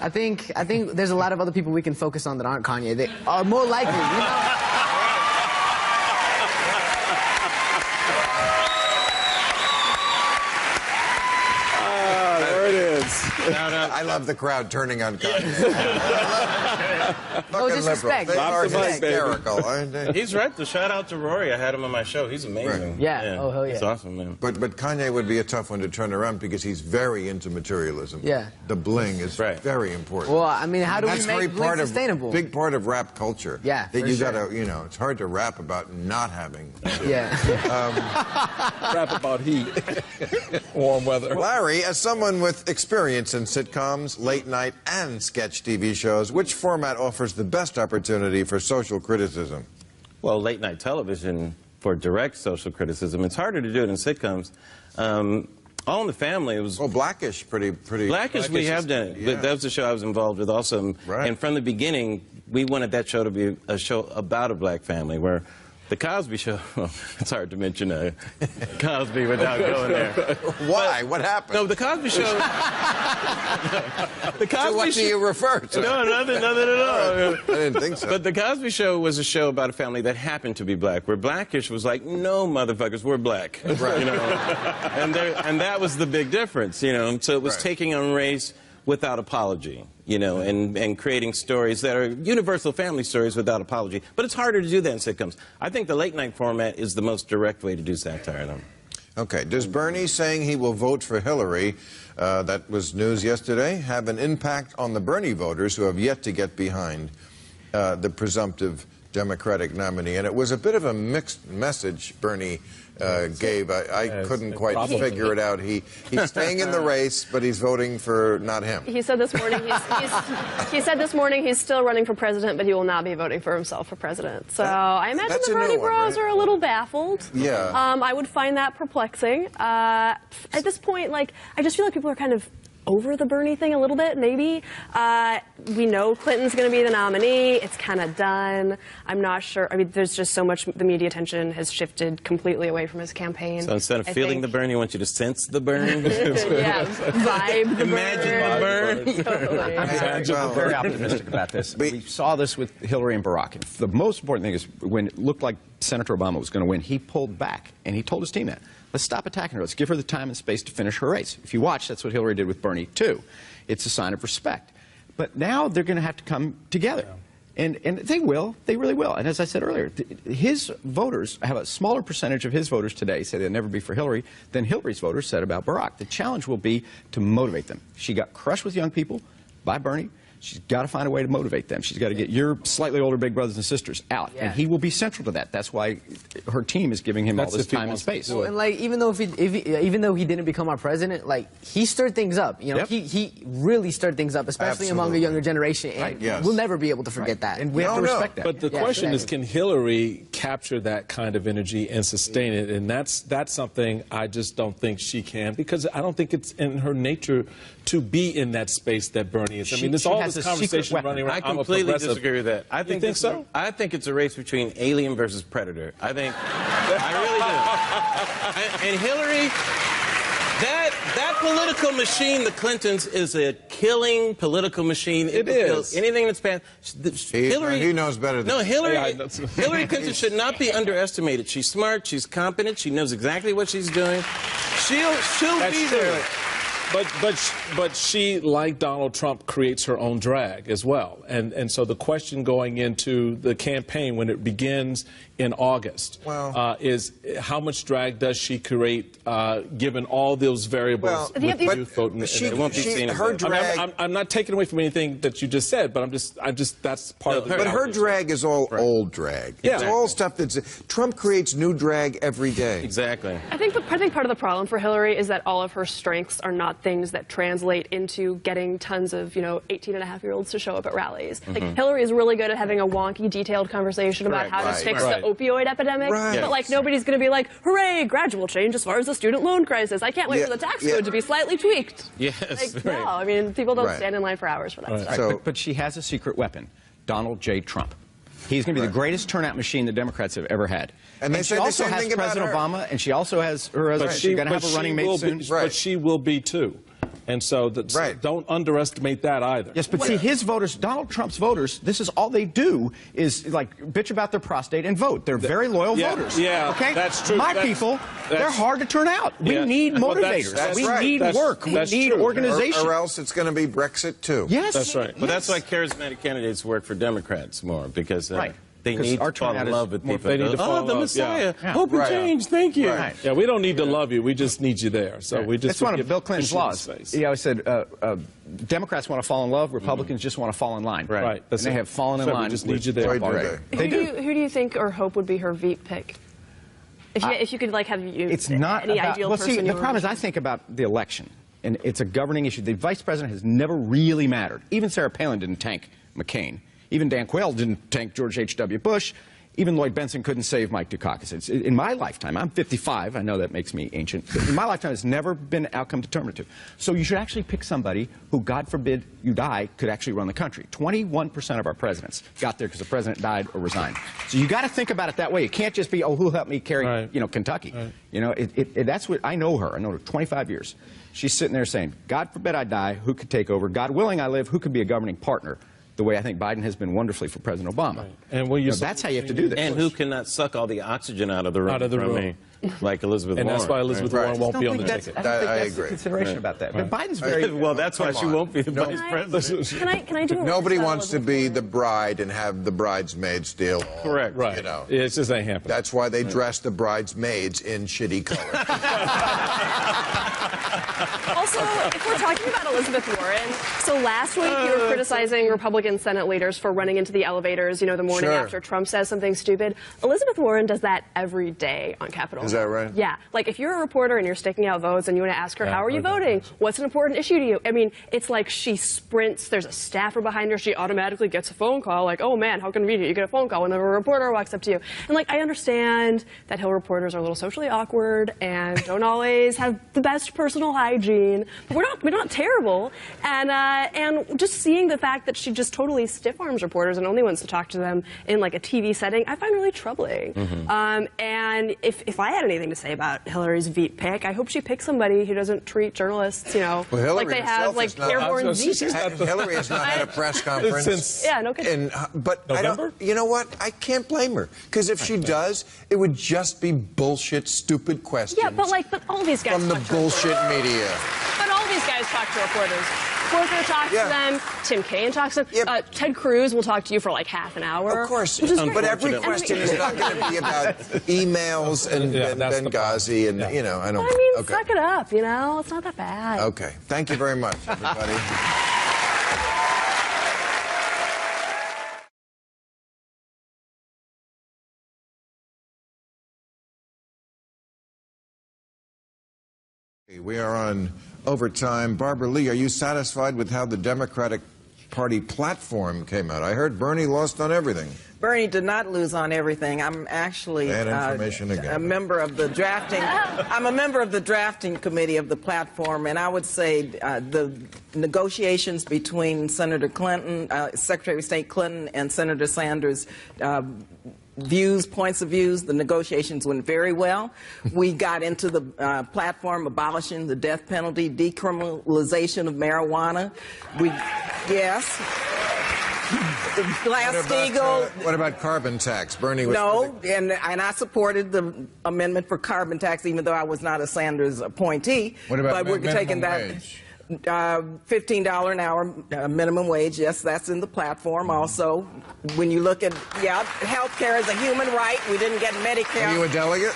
I think there's a lot of other people we can focus on that aren't Kanye. They are more likely, There it is. I love the crowd turning on Kanye. No disrespect. They are hysterical, aren't they? He's right. The shout out to Rory. I had him on my show. He's amazing. Right. Yeah. Oh, hell yeah. He's awesome, man. But Kanye would be a tough one to turn around because he's very into materialism. Yeah. The bling is very important. Well, I mean, how do we make bling sustainable? Big part of rap culture. Yeah, that for you sure. gotta, it's hard to rap about not having. Yeah. Rap about heat, warm weather. Larry, as someone with experience in sitcoms, late night, and sketch TV shows, which format offers the best opportunity for social criticism? Well, late night television for direct social criticism. It's harder to do it in sitcoms. All in the Family, it was... Oh, Blackish, pretty... Blackish we have done it. Yeah. That was the show I was involved with also. Right. And from the beginning, we wanted that show to be a show about a black family, where the Cosby Show, well, it's hard to mention Cosby without going there. Why? What happened? No, the Cosby Show. The Cosby So what do you refer to? No, nothing at all. I didn't think so. But the Cosby Show was a show about a family that happened to be black, where Blackish was like, no, motherfuckers, we're black. Right. You know? and that was the big difference, you know. So it was taking on race without apology, you know, and creating stories that are universal family stories without apology. But it's harder to do that in sitcoms. I think the late night format is the most direct way to do satire, though. Okay. Does Bernie saying he will vote for Hillary, that was news yesterday, have an impact on the Bernie voters who have yet to get behind the presumptive Democratic nominee? And it was a bit of a mixed message Bernie gave. I couldn't quite figure it out. He's staying in the race, but he's voting for not him. He said this morning he said this morning he's still running for president, but he will not be voting for himself for president. So I imagine the Bernie bros are a little baffled. Yeah. I would find that perplexing. At this point, like, I just feel like people are kind of over the Bernie thing a little bit, maybe. We know Clinton's going to be the nominee. It's kind of done. I'm not sure. I mean, there's just so much, the media attention has shifted completely away from his campaign. So instead of feeling the burn, you want you to sense the burn? Yeah, vibe the Imagine the burn. Totally. I'm very optimistic about this. We saw this with Hillary and Barack. And the most important thing is when it looked like Senator Obama was going to win, he pulled back, and he told his team that. Let's stop attacking her. Let's give her the time and space to finish her race. If you watch, that's what Hillary did with Bernie, too. It's a sign of respect. But now they're going to have to come together. And they will. They really will. And as I said earlier, his voters have a smaller percentage of his voters today say they'll never be for Hillary than Hillary's voters said about Barack. The challenge will be to motivate them. She got crushed with young people by Bernie. She's got to find a way to motivate them. She's got to get your slightly older big brothers and sisters out, and he will be central to that. That's why her team is giving him all this time and space. Well, and like even though even though he didn't become our president, like he stirred things up. You know, he really stirred things up, especially among the younger generation. And we'll never be able to forget that. And we have to respect that. But the question is, can Hillary capture that kind of energy and sustain it? And that's something I just don't think she can, because I don't think it's in her nature to be in that space that Bernie is. I mean, there's all this conversation running around. I completely disagree with that. I think think so? I think it's a race between Alien versus Predator. I really do. And Hillary, that political machine, the Clintons, is a killing political machine. It is. Anything that's passed. Hillary, he knows better than No, Hillary Clinton should not be underestimated. She's smart. She's competent. She knows exactly what she's doing. She'll be there. But she, like Donald Trump, creates her own drag as well. And so the question going into the campaign when it begins in August is how much drag does she create given all those variables with the youth vote? It won't be seen. Her drag. I mean, I'm not taking away from anything that you just said, but I'm just that's part of the. But her drag is all old drag. Yeah. It's all stuff that's. Trump creates new drag every day. Exactly. I think part of the problem for Hillary is that all of her strengths are not things that translate into getting tons of 18-and-a-half-year-olds to show up at rallies. Like Hillary is really good at having a wonky, detailed conversation about how to fix the opioid epidemic, but like nobody's going to be like, "Hooray, gradual change as far as the student loan crisis! I can't wait for the tax code to be slightly tweaked." Yes. Like, no, I mean people don't stand in line for hours for that stuff. But she has a secret weapon, Donald J. Trump. He's going to be the greatest turnout machine the Democrats have ever had. And she also has President Obama, and she also has her husband. She's going to have a running mate soon. But she will be too. And so, don't underestimate that either. Yes, but see, his voters, Donald Trump's voters, this is all they do is like bitch about their prostate and vote. They're very loyal voters. Yeah, okay, that's true. People, they're hard to turn out. We need motivators. We need work. We need organization. Or else it's going to be Brexit too. Yes, that's right. But that's why charismatic candidates work for Democrats more, because they need to fall in love with people. They need to fall in the love. Messiah. Hope and change. Thank you. Yeah, we don't need to love you. We just need you there. So we just. That's one of Bill Clinton's laws. He always said, Democrats want to fall in love. Republicans just want to fall in line. Right. And they have fallen in line. We just need you there. They do. Who do you think or hope would be her Veep pick? If you could like have it's not any ideal person. See, the problem is I think about the election, and it's a governing issue. The vice president has never really mattered. Even Sarah Palin didn't tank McCain. Even Dan Quayle didn't tank George H.W. Bush. even Lloyd Benson couldn't save Mike Dukakis. In my lifetime, I'm 55, I know that makes me ancient, but in my lifetime it's never been outcome determinative. So you should actually pick somebody who, God forbid you die, could actually run the country. 21% of our presidents got there because the president died or resigned. So you got to think about it that way. It can't just be, oh, who'll help me carry, Kentucky. That's what, I know her 25 years. She's sitting there saying, God forbid I die, who could take over? God willing I live, who could be a governing partner? The way I think Biden has been wonderfully for President Obama. And that's how you have to do this. And who cannot suck all the oxygen out of the room, like Elizabeth Warren. And that's why Elizabeth Warren won't be on the ticket. I agree. Consideration about that. But Biden's very... Well, that's why she won't be the vice president. Can I do Nobody wants to be the bride and have the bridesmaids deal. Correct. Right. You know. It just ain't happening. That's why they dress the bridesmaids in shitty colors. Also, if we're talking about Elizabeth Warren, so last week you were criticizing Republican Senate leaders for running into the elevators, the morning after Trump says something stupid. Elizabeth Warren does that every day on Capitol Hill. Is that right? Yeah. Like, if you're a reporter and you're sticking out votes and you want to ask her, how are you voting? What's an important issue to you? I mean, it's like she sprints. There's a staffer behind her. She automatically gets a phone call. Like, oh, man, how convenient. You get a phone call when a reporter walks up to you. And, like, I understand that Hill reporters are a little socially awkward and don't always have the best personal hygiene. But we're not terrible. And just seeing the fact that she just totally stiff-arms reporters and only wants to talk to them in, like, a TV setting, I find really troubling. And if I had anything to say about Hillary's Veep pick, I hope she picks somebody who doesn't treat journalists, like they have, like, airborne Veep. Hillary has not had a press conference. No kidding. But I don't, you know what? I can't blame her. Because if she does, it would just be bullshit, stupid questions. Yeah, but all these guys from the bullshit media. But all these guys talk to reporters. Corker talks to them. Tim Kaine talks to them. Ted Cruz will talk to you for like half an hour. Of course. But every question is not going to be about emails and Benghazi and, I don't... I mean, suck it up, It's not that bad. Okay. Thank you very much, everybody. We are on overtime. Barbara Lee, are you satisfied with how the Democratic Party platform came out? I heard Bernie lost on everything. Bernie did not lose on everything. I'm actually a member of the drafting. I'm a member of the drafting committee of the platform, and I would say the negotiations between Senator Clinton, Secretary of State Clinton, and Senator Sanders. Points of views, the negotiations went very well. We got into the platform abolishing the death penalty, decriminalization of marijuana. Yes. Glass-Steagall. What about carbon tax? Bernie was... No, and I supported the amendment for carbon tax, even though I was not a Sanders appointee. What about minimum wage? $15 an hour minimum wage, yes, that's in the platform also. When you look at, health care is a human right. We didn't get Medicare. Are you a delegate?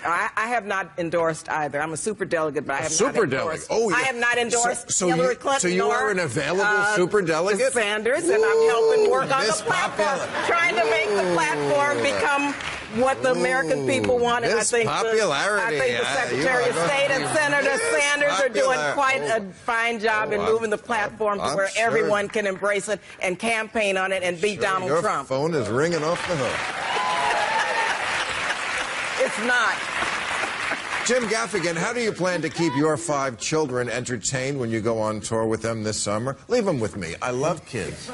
I have not endorsed either. I'm a super delegate, but I have not endorsed. Oh, yeah. I have not endorsed Hillary Clinton. So you are an available super delegate? Sanders, and I'm helping work on the platform, trying to make the platform become what the American people want. And I think the Secretary of State and Senator Sanders are doing quite a fine job in moving the platform to where everyone can embrace it and campaign on it and beat Donald Trump. Your phone is ringing off the hook. It's not. Jim Gaffigan, how do you plan to keep your 5 children entertained when you go on tour with them this summer? Leave them with me. I love kids.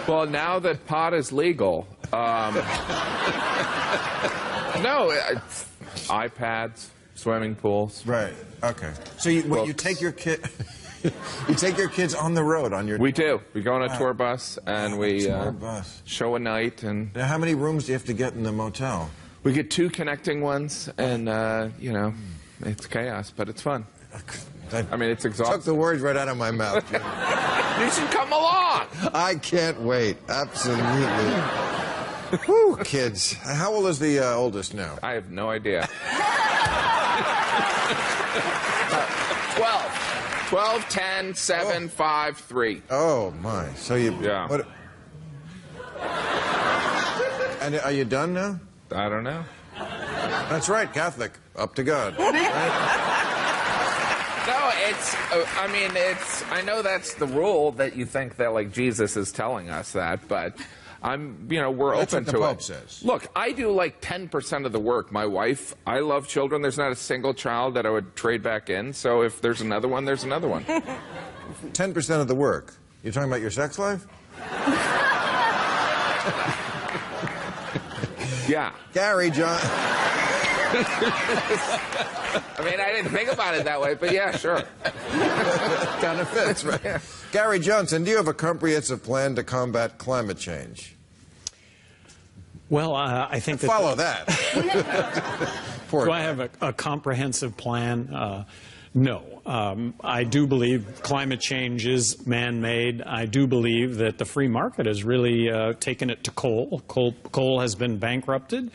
Well, now that pot is legal, iPads, swimming pools. Right. Okay. So you take your kid. You take your kids on the road on your... We do. We go on a tour bus, and we show a night. And now, how many rooms do you have to get in the motel? We get 2 connecting ones, and, it's chaos, but it's fun. I mean, it's exhausting. Took the words right out of my mouth, Jim. You should come along. I can't wait. Absolutely. Whew, kids. How old is the oldest now? I have no idea. 12, 10, 7, 5, 3. Oh, my. So you... Yeah. What, and are you done now? I don't know. That's right, Catholic. Up to God. Right? No, I know that's the rule, that you think that, like, Jesus is telling us that, but we're That's open what the to Pope it. says. Look, I do like 10% of the work. My wife, I love children. There's not a single child that I would trade back in. So if there's another one, there's another one. 10% of the work. You're talking about your sex life? Yeah. Gary, John. I mean, I didn't think about it that way, but yeah, sure. Kind of fits, right? Gary Johnson, do you have a comprehensive plan to combat climate change? Well, I think that... Follow that. Do I have a comprehensive plan? No. I do believe climate change is man-made. I do believe that the free market has really taken it to coal. Coal has been bankrupted.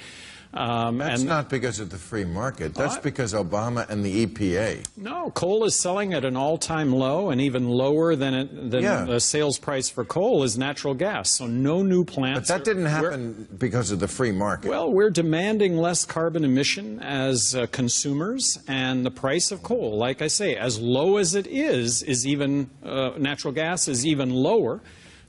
That's not because of the free market. That's because Obama and the EPA. No, coal is selling at an all-time low, and even lower than the sales price for coal is natural gas. So no new plants. But that didn't happen because of the free market. Well, we're demanding less carbon emission as consumers, and the price of coal, like I say, as low as it is even natural gas is even lower.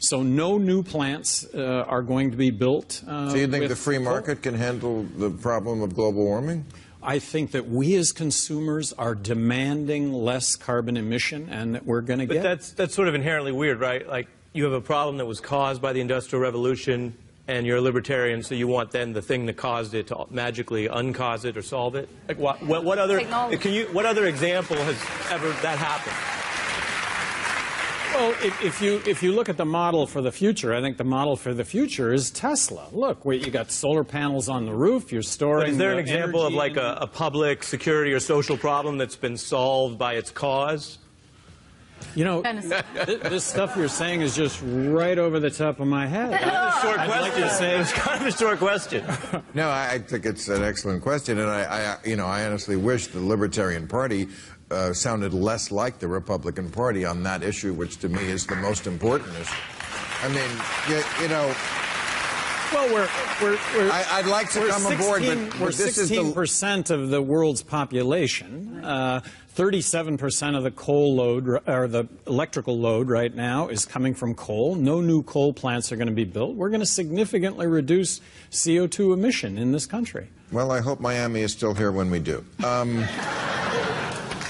So no new plants are going to be built. So you think the free market can handle the problem of global warming? I think that we as consumers are demanding less carbon emission, and that we're going to get. But that's sort of inherently weird, right? Like, you have a problem that was caused by the Industrial Revolution, and you're a libertarian, so you want then the thing that caused it to magically uncause it or solve it. Like, what other example has ever that happened? Well, if you look at the model for the future, I think the model for the future is Tesla. Look, you got solar panels on the roof, you're storing. But is there an the example of energy like a public security or social problem that's been solved by its cause? You know, this stuff you're saying is just right over the top of my head. I'd like to say it's kind of a short question. No, I think it's an excellent question, and I honestly wish the Libertarian Party sounded less like the Republican Party on that issue, which to me is the most important issue. I mean, you know. Well, I'd like to come aboard, but we're this is 16% of the world's population. 37% of the coal load, or the electrical load right now, is coming from coal. No new coal plants are going to be built. We're going to significantly reduce CO2 emission in this country. Well, I hope Miami is still here when we do.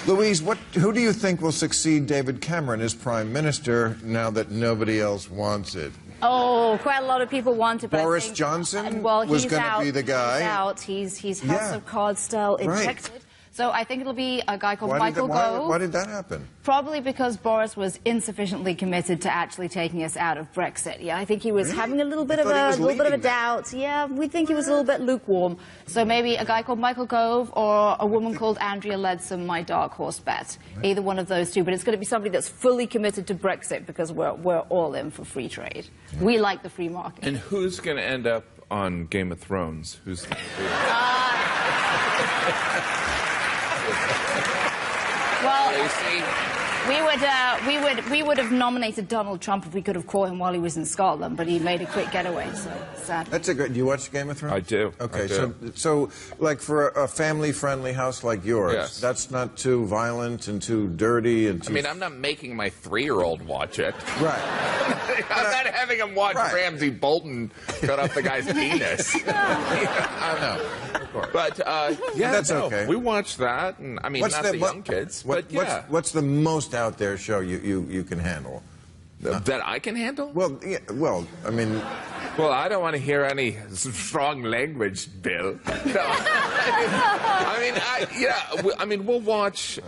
Louise, who do you think will succeed David Cameron as Prime Minister now that nobody else wants it? Oh, quite a lot of people want it. But Boris I think, Johnson well, was going to be the guy. He's out. He's House of Cards style ejected. Right. So I think it'll be a guy called Michael Gove. Why did that happen? Probably because Boris was insufficiently committed to actually taking us out of Brexit. Yeah, I think he was having a little bit of a doubt. Yeah, we think he was a little bit lukewarm. So maybe a guy called Michael Gove or a woman called Andrea Leadsom, my dark horse bet. Either one of those two, but it's going to be somebody that's fully committed to Brexit because we're all in for free trade. We like the free market. And who's going to end up on Game of Thrones? Who's? Well, we would have nominated Donald Trump if we could have caught him while he was in Scotland, but he made a quick getaway, so sad. That's a good. Do you watch Game of Thrones? I do. Okay, I do. so like for a family-friendly house like yours, that's not too violent and too dirty and too. I mean, I'm not making my 3-year-old watch it. Right. I'm not having him watch Ramsey Bolton cut off the guy's penis. I know. Of course. But yeah, that's okay. We watched that, and I mean, not the young kids, but yeah. What's the most out there show you can handle? That I can handle? Well, yeah, well, I mean. Well, I don't want to hear any strong language, Bill. No. I mean, we'll watch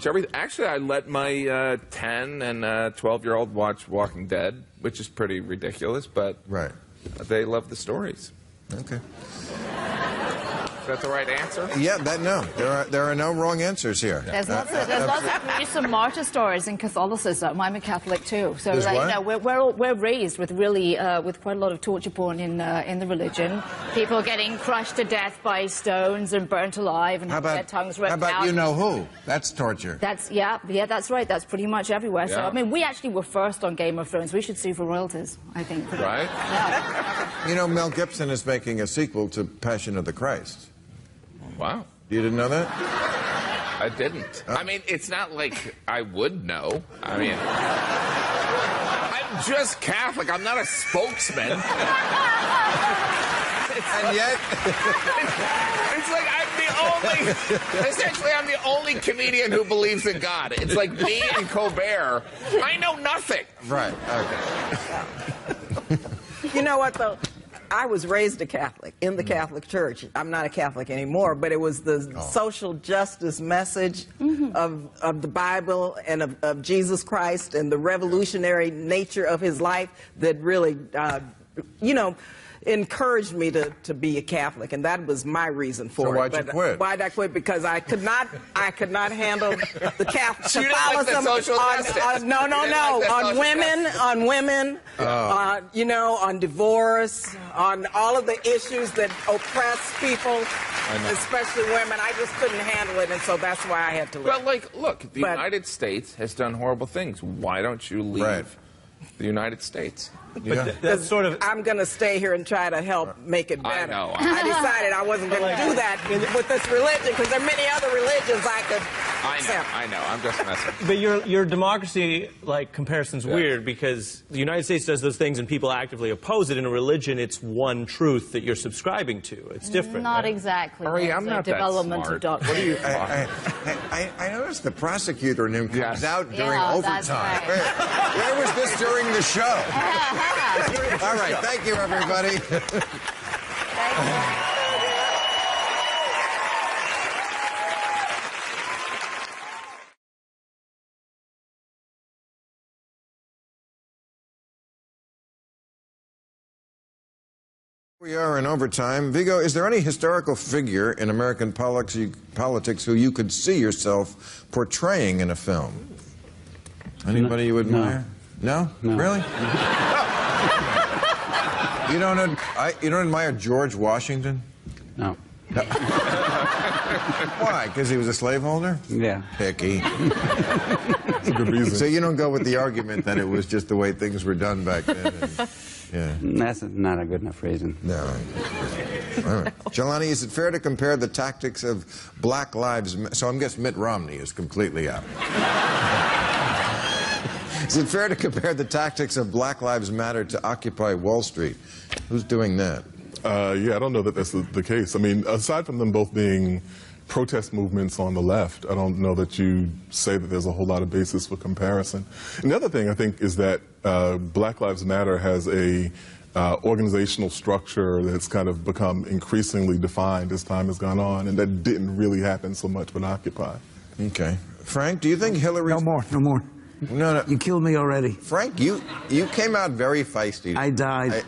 everything. Actually, I let my 10 and 12-year-old watch Walking Dead, which is pretty ridiculous, but they love the stories. Okay. Is that the right answer? Yeah, no. There are no wrong answers here. There's lots of gruesome martyr stories in Catholicism. I'm a Catholic too, so There's you know, we're raised with really with quite a lot of torture porn in the religion. People getting crushed to death by stones and burnt alive and their tongues ripped out. How about you know who? That's torture. That's that's right. That's pretty much everywhere. So Yeah. I mean, we actually were first on Game of Thrones. We should sue for royalties, I think. Right? Yeah. You know, Mel Gibson is making a sequel to Passion of the Christ. Wow. You didn't know that? I didn't. I mean, it's not like I would know. I mean, I'm just Catholic. I'm not a spokesman. And yet, it's like essentially I'm the only comedian who believes in God. It's like me and Colbert. I know nothing. Right, okay. You know what, though? I was raised a Catholic in the Catholic Church. I'm not a Catholic anymore, but it was the social justice message of the Bible and of Jesus Christ and the revolutionary nature of his life that really, you know, encouraged me to be a Catholic, and that was my reason for it. So why'd you quit? Why'd I quit? Because I could not handle the Catholic You didn't like the social justice. on women, you know, on divorce, on all of the issues that oppress people, especially women. I just couldn't handle it, and so that's why I had to leave. Well, like, look, the United States has done horrible things. Why don't you leave the United States? But that's sort of. I'm going to stay here and try to help make it better. I know. I decided I wasn't going to do that with this religion because there are many other religions I could. I know. I'm just messing. But your democracy comparison's weird because the United States does those things and people actively oppose it. In a religion, it's one truth that you're subscribing to. It's different. Not exactly. Ari, I'm not that smart. What are you? I noticed the prosecutor in him comes out during that's overtime. right. Where was this during the show? All right, thank you, everybody. We are in overtime. Vigo, is there any historical figure in American politics who you could see yourself portraying in a film? Anybody you admire? No? Really? You don't admire George Washington? No. Why? Because he was a slaveholder? Yeah. Picky. Good reason. So you don't go with the argument that it was just the way things were done back then? That's not a good enough reason. No. All right. Jelani, is it fair to compare the tactics of Black Lives Matter? So I guess Mitt Romney is completely out. Is it fair to compare the tactics of Black Lives Matter to Occupy Wall Street? Who's doing that? Yeah, I don't know that that's the case. I mean, aside from them both being protest movements on the left, I don't know that you say that there's a whole lot of basis for comparison. And the other thing I think is that Black Lives Matter has a organizational structure that's kind of become increasingly defined as time has gone on, and that didn't really happen so much with Occupy. Okay. Frank, do you think Hillary... No more. No. You killed me already. Frank, you came out very feisty. I died.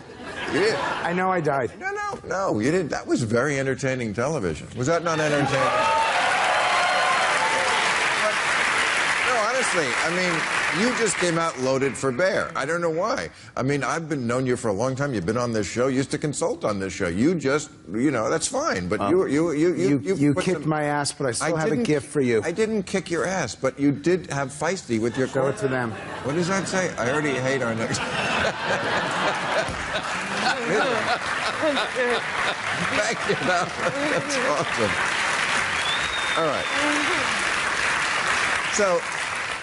You did. I know I died. No, you didn't. That was very entertaining television. Was that not entertaining? No, honestly, I mean, you just came out loaded for bear. I don't know why. I mean, I've known you for a long time. You've been on this show. You used to consult on this show. You just, that's fine. But you kicked my ass, but I still have a gift for you. I didn't kick your ass, but you did have feisty with your. Show it to them. What does that say? I already hate our next. Thank you. That's awesome. All right. So,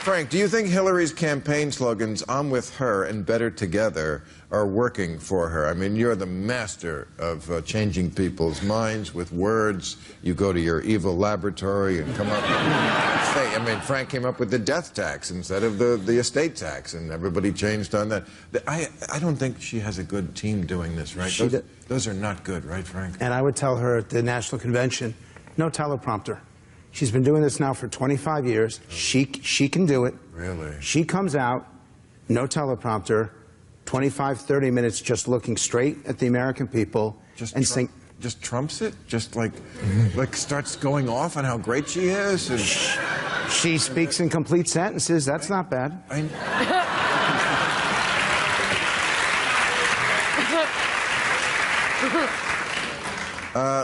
Frank, do you think Hillary's campaign slogans, "I'm with her" and "Better Together," are working for her? I mean, you're the master of changing people's minds with words. You go to your evil laboratory and come up with... Frank came up with the death tax instead of the estate tax, and everybody changed on that. I don't think she has a good team doing this, right? Those are not good, right, Frank? And I would tell her at the National Convention, no teleprompter. She's been doing this now for 25 years. She can do it. Really? She comes out, no teleprompter, 25, 30 minutes just looking straight at the American people and saying... Just trumps it? Just like starts going off on how great she is? And... She speaks in complete sentences. That's not bad.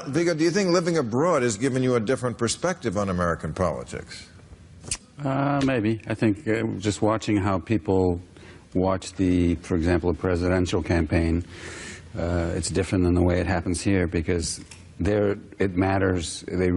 Vigo, do you think living abroad has given you a different perspective on American politics? Maybe. I think just watching how people watch for example, a presidential campaign, it's different than the way it happens here because there it matters. They